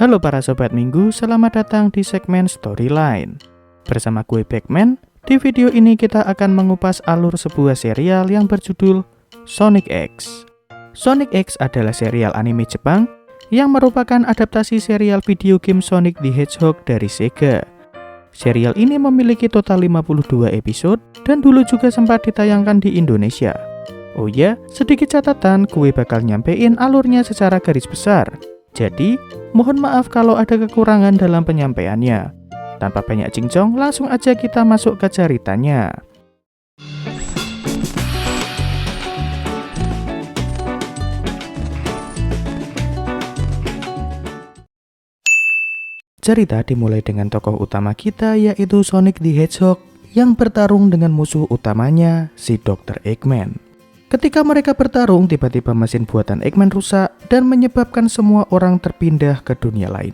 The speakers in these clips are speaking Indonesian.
Halo para Sobat Minggu, selamat datang di segmen Storyline. Bersama gue Backman, di video ini kita akan mengupas alur sebuah serial yang berjudul Sonic X. Sonic X adalah serial anime Jepang yang merupakan adaptasi serial video game Sonic the Hedgehog dari Sega. Serial ini memiliki total 52 episode dan dulu juga sempat ditayangkan di Indonesia. Oh ya, sedikit catatan, gue bakal nyampein alurnya secara garis besar. Jadi, mohon maaf kalau ada kekurangan dalam penyampaiannya. Tanpa banyak cincong, langsung aja kita masuk ke ceritanya. Cerita dimulai dengan tokoh utama kita yaitu Sonic the Hedgehog yang bertarung dengan musuh utamanya, si Dr. Eggman. Ketika mereka bertarung, tiba-tiba mesin buatan Eggman rusak dan menyebabkan semua orang terpindah ke dunia lain.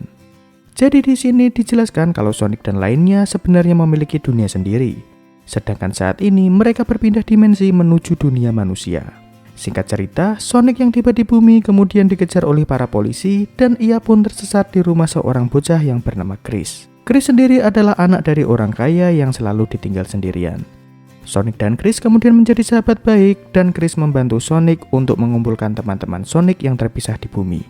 Jadi di sini dijelaskan kalau Sonic dan lainnya sebenarnya memiliki dunia sendiri. Sedangkan saat ini mereka berpindah dimensi menuju dunia manusia. Singkat cerita, Sonic yang tiba di bumi kemudian dikejar oleh para polisi dan ia pun tersesat di rumah seorang bocah yang bernama Chris. Chris sendiri adalah anak dari orang kaya yang selalu ditinggal sendirian. Sonic dan Chris kemudian menjadi sahabat baik dan Chris membantu Sonic untuk mengumpulkan teman-teman Sonic yang terpisah di bumi.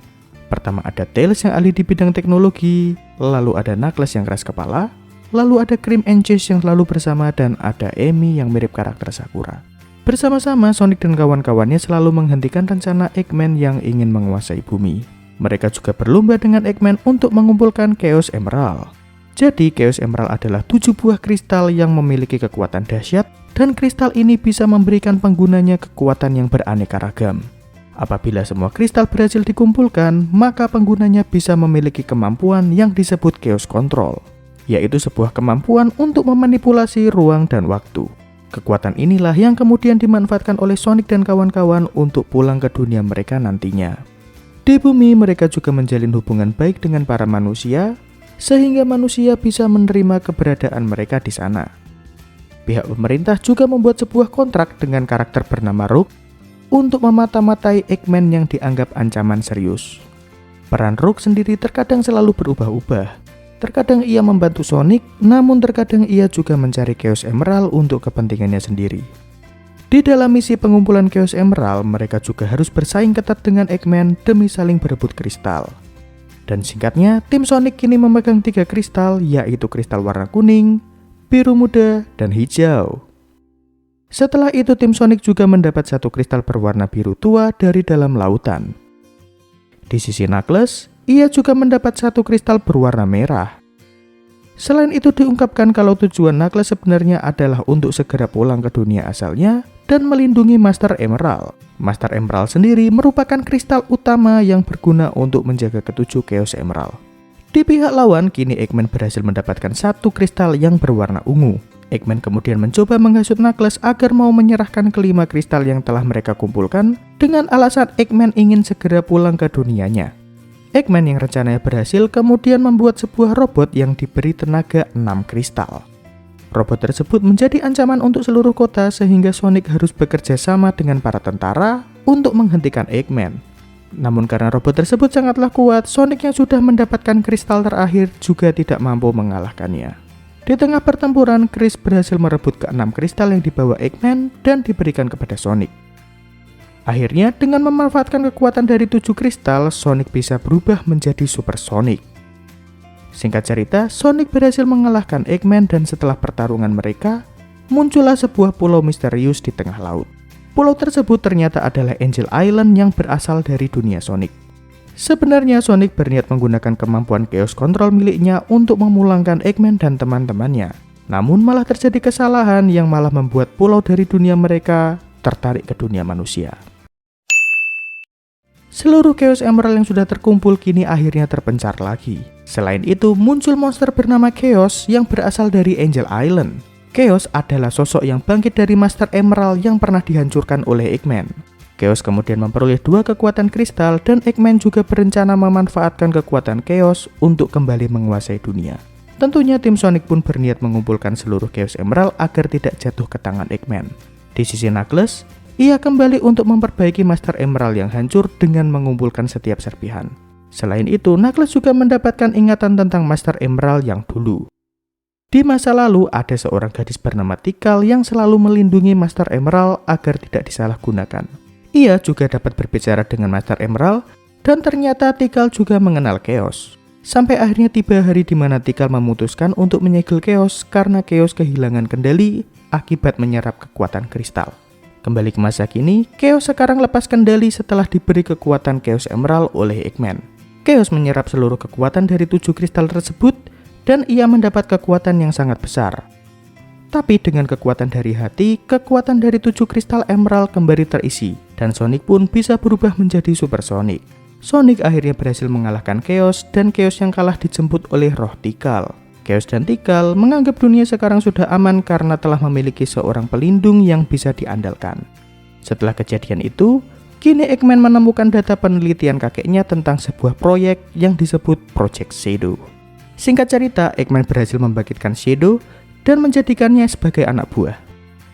Pertama ada Tails yang ahli di bidang teknologi, lalu ada Knuckles yang keras kepala, lalu ada Cream and Cheese yang selalu bersama dan ada Amy yang mirip karakter Sakura. Bersama-sama Sonic dan kawan-kawannya selalu menghentikan rencana Eggman yang ingin menguasai bumi. Mereka juga berlomba dengan Eggman untuk mengumpulkan Chaos Emerald. Jadi Chaos Emerald adalah 7 buah kristal yang memiliki kekuatan dahsyat dan kristal ini bisa memberikan penggunanya kekuatan yang beraneka ragam. Apabila semua kristal berhasil dikumpulkan, maka penggunanya bisa memiliki kemampuan yang disebut Chaos Control, yaitu sebuah kemampuan untuk memanipulasi ruang dan waktu. Kekuatan inilah yang kemudian dimanfaatkan oleh Sonic dan kawan-kawan untuk pulang ke dunia mereka nantinya. Di bumi mereka juga menjalin hubungan baik dengan para manusia, sehingga manusia bisa menerima keberadaan mereka di sana. Pihak pemerintah juga membuat sebuah kontrak dengan karakter bernama Rogue untuk memata-matai Eggman yang dianggap ancaman serius. Peran Rogue sendiri terkadang selalu berubah-ubah. Terkadang ia membantu Sonic, namun terkadang ia juga mencari Chaos Emerald untuk kepentingannya sendiri. Di dalam misi pengumpulan Chaos Emerald, mereka juga harus bersaing ketat dengan Eggman demi saling berebut kristal. Dan singkatnya, tim Sonic kini memegang 3 kristal, yaitu kristal warna kuning, biru muda, dan hijau. Setelah itu tim Sonic juga mendapat 1 kristal berwarna biru tua dari dalam lautan. Di sisi Knuckles, ia juga mendapat 1 kristal berwarna merah. Selain itu diungkapkan kalau tujuan Knuckles sebenarnya adalah untuk segera pulang ke dunia asalnya dan melindungi Master Emerald. Master Emerald sendiri merupakan kristal utama yang berguna untuk menjaga ke-7 Chaos Emerald. Di pihak lawan, kini Eggman berhasil mendapatkan 1 kristal yang berwarna ungu. Eggman kemudian mencoba menghasut Knuckles agar mau menyerahkan ke-5 kristal yang telah mereka kumpulkan dengan alasan Eggman ingin segera pulang ke dunianya. Eggman yang rencananya berhasil kemudian membuat sebuah robot yang diberi tenaga 6 kristal. Robot tersebut menjadi ancaman untuk seluruh kota sehingga Sonic harus bekerja sama dengan para tentara untuk menghentikan Eggman. Namun karena robot tersebut sangatlah kuat, Sonic yang sudah mendapatkan kristal terakhir juga tidak mampu mengalahkannya. Di tengah pertempuran, Chris berhasil merebut ke-6 kristal yang dibawa Eggman dan diberikan kepada Sonic. Akhirnya, dengan memanfaatkan kekuatan dari 7 kristal, Sonic bisa berubah menjadi Super Sonic. Singkat cerita, Sonic berhasil mengalahkan Eggman dan setelah pertarungan mereka, muncullah sebuah pulau misterius di tengah laut. Pulau tersebut ternyata adalah Angel Island yang berasal dari dunia Sonic. Sebenarnya Sonic berniat menggunakan kemampuan Chaos Control miliknya untuk memulangkan Eggman dan teman-temannya. Namun malah terjadi kesalahan yang malah membuat pulau dari dunia mereka tertarik ke dunia manusia. Seluruh Chaos Emerald yang sudah terkumpul kini akhirnya terpencar lagi. Selain itu muncul monster bernama Chaos yang berasal dari Angel Island. Chaos adalah sosok yang bangkit dari Master Emerald yang pernah dihancurkan oleh Eggman. Chaos kemudian memperoleh 2 kekuatan kristal dan Eggman juga berencana memanfaatkan kekuatan Chaos untuk kembali menguasai dunia. Tentunya tim Sonic pun berniat mengumpulkan seluruh Chaos Emerald agar tidak jatuh ke tangan Eggman. Di sisi Knuckles, ia kembali untuk memperbaiki Master Emerald yang hancur dengan mengumpulkan setiap serpihan. Selain itu, Knuckles juga mendapatkan ingatan tentang Master Emerald yang dulu. Di masa lalu, ada seorang gadis bernama Tikal yang selalu melindungi Master Emerald agar tidak disalahgunakan. Ia juga dapat berbicara dengan Master Emerald, dan ternyata Tikal juga mengenal Chaos. Sampai akhirnya tiba hari di mana Tikal memutuskan untuk menyegel Chaos karena Chaos kehilangan kendali akibat menyerap kekuatan kristal. Kembali ke masa kini, Chaos sekarang lepas kendali setelah diberi kekuatan Chaos Emerald oleh Eggman. Chaos menyerap seluruh kekuatan dari 7 kristal tersebut, dan ia mendapat kekuatan yang sangat besar. Tapi dengan kekuatan dari hati, kekuatan dari 7 kristal emerald kembali terisi, dan Sonic pun bisa berubah menjadi Super Sonic. Sonic akhirnya berhasil mengalahkan Chaos, dan Chaos yang kalah dijemput oleh roh Tikal. Chaos dan Tikal menganggap dunia sekarang sudah aman karena telah memiliki seorang pelindung yang bisa diandalkan. Setelah kejadian itu, kini Eggman menemukan data penelitian kakeknya tentang sebuah proyek yang disebut Project Shadow. Singkat cerita, Eggman berhasil membangkitkan Shadow dan menjadikannya sebagai anak buah.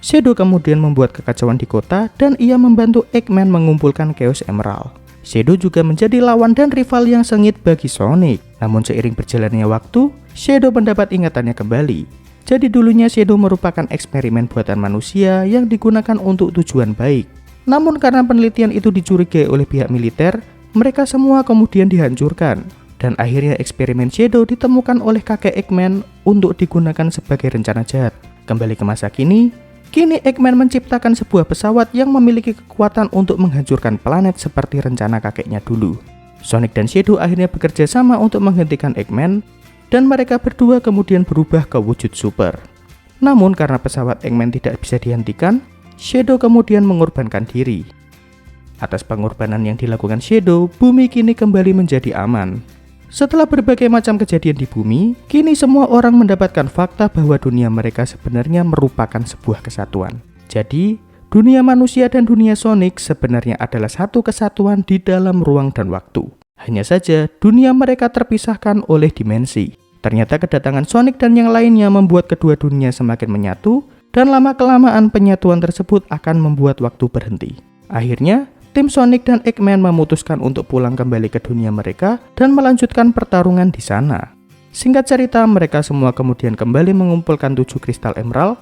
Shadow kemudian membuat kekacauan di kota dan ia membantu Eggman mengumpulkan Chaos Emerald. Shadow juga menjadi lawan dan rival yang sengit bagi Sonic. Namun seiring berjalannya waktu, Shadow mendapat ingatannya kembali. Jadi dulunya Shadow merupakan eksperimen buatan manusia yang digunakan untuk tujuan baik. Namun karena penelitian itu dicurigai oleh pihak militer, mereka semua kemudian dihancurkan. Dan akhirnya eksperimen Shadow ditemukan oleh kakek Eggman untuk digunakan sebagai rencana jahat. Kembali ke masa kini Eggman menciptakan sebuah pesawat yang memiliki kekuatan untuk menghancurkan planet seperti rencana kakeknya dulu. Sonic dan Shadow akhirnya bekerja sama untuk menghentikan Eggman, dan mereka berdua kemudian berubah ke wujud super. Namun karena pesawat Eggman tidak bisa dihentikan, Shadow kemudian mengorbankan diri. Atas pengorbanan yang dilakukan Shadow, bumi kini kembali menjadi aman. Setelah berbagai macam kejadian di bumi, kini semua orang mendapatkan fakta bahwa dunia mereka sebenarnya merupakan sebuah kesatuan. Jadi, dunia manusia dan dunia Sonic sebenarnya adalah satu kesatuan di dalam ruang dan waktu. Hanya saja, dunia mereka terpisahkan oleh dimensi. Ternyata kedatangan Sonic dan yang lainnya membuat kedua dunia semakin menyatu, dan lama-kelamaan penyatuan tersebut akan membuat waktu berhenti. Akhirnya, tim Sonic dan Eggman memutuskan untuk pulang kembali ke dunia mereka dan melanjutkan pertarungan di sana. Singkat cerita, mereka semua kemudian kembali mengumpulkan 7 kristal emerald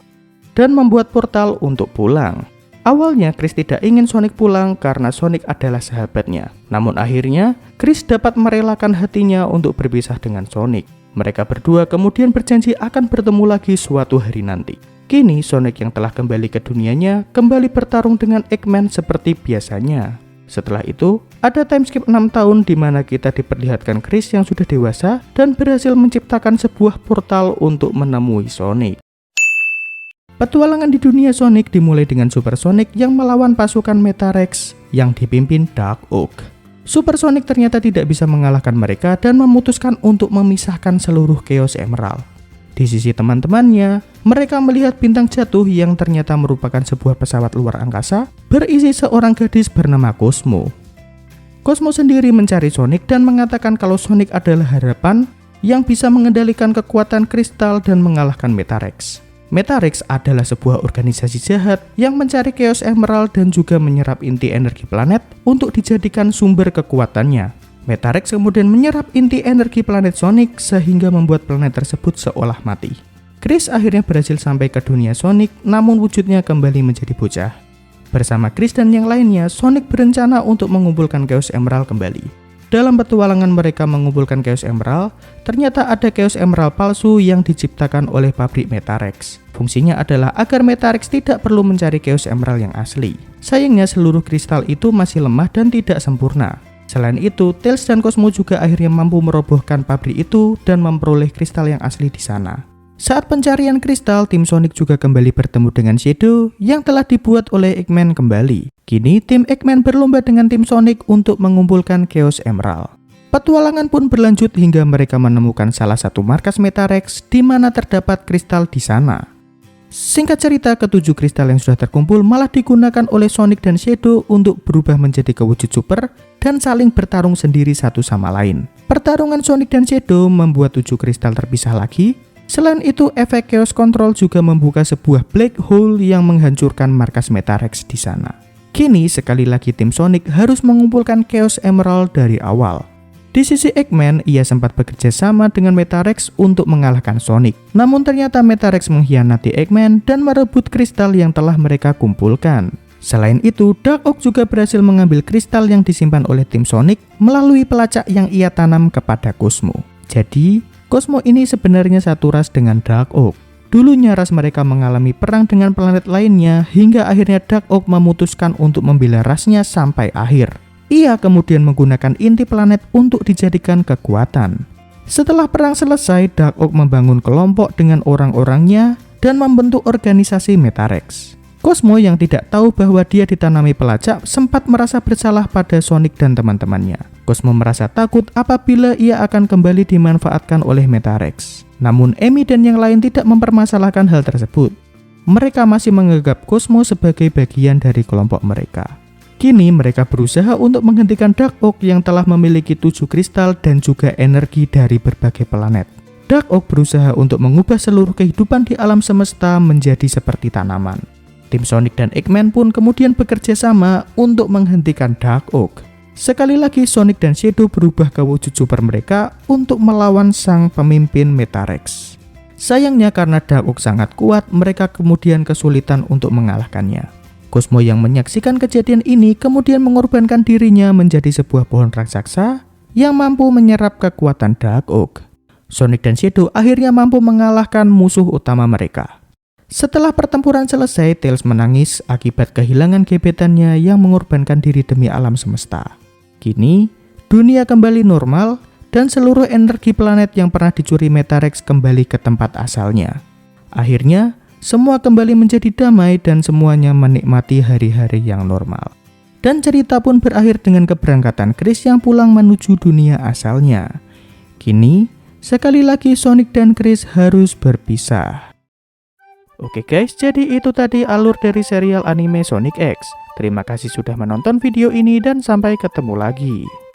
dan membuat portal untuk pulang. Awalnya Chris tidak ingin Sonic pulang karena Sonic adalah sahabatnya. Namun akhirnya, Chris dapat merelakan hatinya untuk berpisah dengan Sonic. Mereka berdua kemudian berjanji akan bertemu lagi suatu hari nanti. Kini Sonic yang telah kembali ke dunianya kembali bertarung dengan Eggman seperti biasanya. Setelah itu, ada time skip 6 tahun di mana kita diperlihatkan Chris yang sudah dewasa dan berhasil menciptakan sebuah portal untuk menemui Sonic. Petualangan di dunia Sonic dimulai dengan Super Sonic yang melawan pasukan Metarex yang dipimpin Dark Oak. Super Sonic ternyata tidak bisa mengalahkan mereka dan memutuskan untuk memisahkan seluruh Chaos Emerald. Di sisi teman-temannya, mereka melihat bintang jatuh yang ternyata merupakan sebuah pesawat luar angkasa berisi seorang gadis bernama Cosmo. Cosmo sendiri mencari Sonic dan mengatakan kalau Sonic adalah harapan yang bisa mengendalikan kekuatan kristal dan mengalahkan Metarex. Metarex adalah sebuah organisasi jahat yang mencari Chaos Emerald dan juga menyerap inti energi planet untuk dijadikan sumber kekuatannya. Metarex kemudian menyerap inti energi planet Sonic sehingga membuat planet tersebut seolah mati. Chris akhirnya berhasil sampai ke dunia Sonic, namun wujudnya kembali menjadi bocah. Bersama Chris dan yang lainnya, Sonic berencana untuk mengumpulkan Chaos Emerald kembali. Dalam petualangan mereka mengumpulkan Chaos Emerald, ternyata ada Chaos Emerald palsu yang diciptakan oleh pabrik Metarex. Fungsinya adalah agar Metarex tidak perlu mencari Chaos Emerald yang asli. Sayangnya seluruh kristal itu masih lemah dan tidak sempurna. Selain itu, Tails dan Cosmo juga akhirnya mampu merobohkan pabrik itu dan memperoleh kristal yang asli di sana. Saat pencarian kristal, tim Sonic juga kembali bertemu dengan Shadow yang telah dibuat oleh Eggman kembali. Kini, tim Eggman berlomba dengan tim Sonic untuk mengumpulkan Chaos Emerald. Petualangan pun berlanjut hingga mereka menemukan salah satu markas Metarex di mana terdapat kristal di sana. Singkat cerita, ketujuh kristal yang sudah terkumpul malah digunakan oleh Sonic dan Shadow untuk berubah menjadi kewujud super dan saling bertarung sendiri satu sama lain. Pertarungan Sonic dan Shadow membuat 7 kristal terpisah lagi. Selain itu, efek Chaos Control juga membuka sebuah black hole yang menghancurkan markas Metarex di sana. Kini sekali lagi tim Sonic harus mengumpulkan Chaos Emerald dari awal. Di sisi Eggman, ia sempat bekerja sama dengan Metarex untuk mengalahkan Sonic. Namun ternyata Metarex mengkhianati Eggman dan merebut kristal yang telah mereka kumpulkan. Selain itu, Dark Oak juga berhasil mengambil kristal yang disimpan oleh tim Sonic melalui pelacak yang ia tanam kepada Cosmo. Jadi, Cosmo ini sebenarnya satu ras dengan Dark Oak. Dulunya ras mereka mengalami perang dengan planet lainnya hingga akhirnya Dark Oak memutuskan untuk membela rasnya sampai akhir. Ia kemudian menggunakan inti planet untuk dijadikan kekuatan. Setelah perang selesai, Dark Oak membangun kelompok dengan orang-orangnya dan membentuk organisasi Metarex. Cosmo yang tidak tahu bahwa dia ditanami pelacak sempat merasa bersalah pada Sonic dan teman-temannya. Cosmo merasa takut apabila ia akan kembali dimanfaatkan oleh Metarex. Namun Amy dan yang lain tidak mempermasalahkan hal tersebut. Mereka masih menganggap Cosmo sebagai bagian dari kelompok mereka. Kini mereka berusaha untuk menghentikan Dark Oak yang telah memiliki 7 kristal dan juga energi dari berbagai planet. Dark Oak berusaha untuk mengubah seluruh kehidupan di alam semesta menjadi seperti tanaman. Tim Sonic dan Eggman pun kemudian bekerja sama untuk menghentikan Dark Oak. Sekali lagi Sonic dan Shadow berubah ke wujud super mereka untuk melawan sang pemimpin Metarex. Sayangnya karena Dark Oak sangat kuat, mereka kemudian kesulitan untuk mengalahkannya. Cosmo yang menyaksikan kejadian ini kemudian mengorbankan dirinya menjadi sebuah pohon raksasa yang mampu menyerap kekuatan Dark Oak. Sonic dan Shadow akhirnya mampu mengalahkan musuh utama mereka. Setelah pertempuran selesai, Tails menangis akibat kehilangan gebetannya yang mengorbankan diri demi alam semesta. Kini, dunia kembali normal dan seluruh energi planet yang pernah dicuri Metarex kembali ke tempat asalnya. Akhirnya, semua kembali menjadi damai dan semuanya menikmati hari-hari yang normal. Dan cerita pun berakhir dengan keberangkatan Chris yang pulang menuju dunia asalnya. Kini, sekali lagi Sonic dan Chris harus berpisah. Oke guys, jadi itu tadi alur dari serial anime Sonic X. Terima kasih sudah menonton video ini dan sampai ketemu lagi.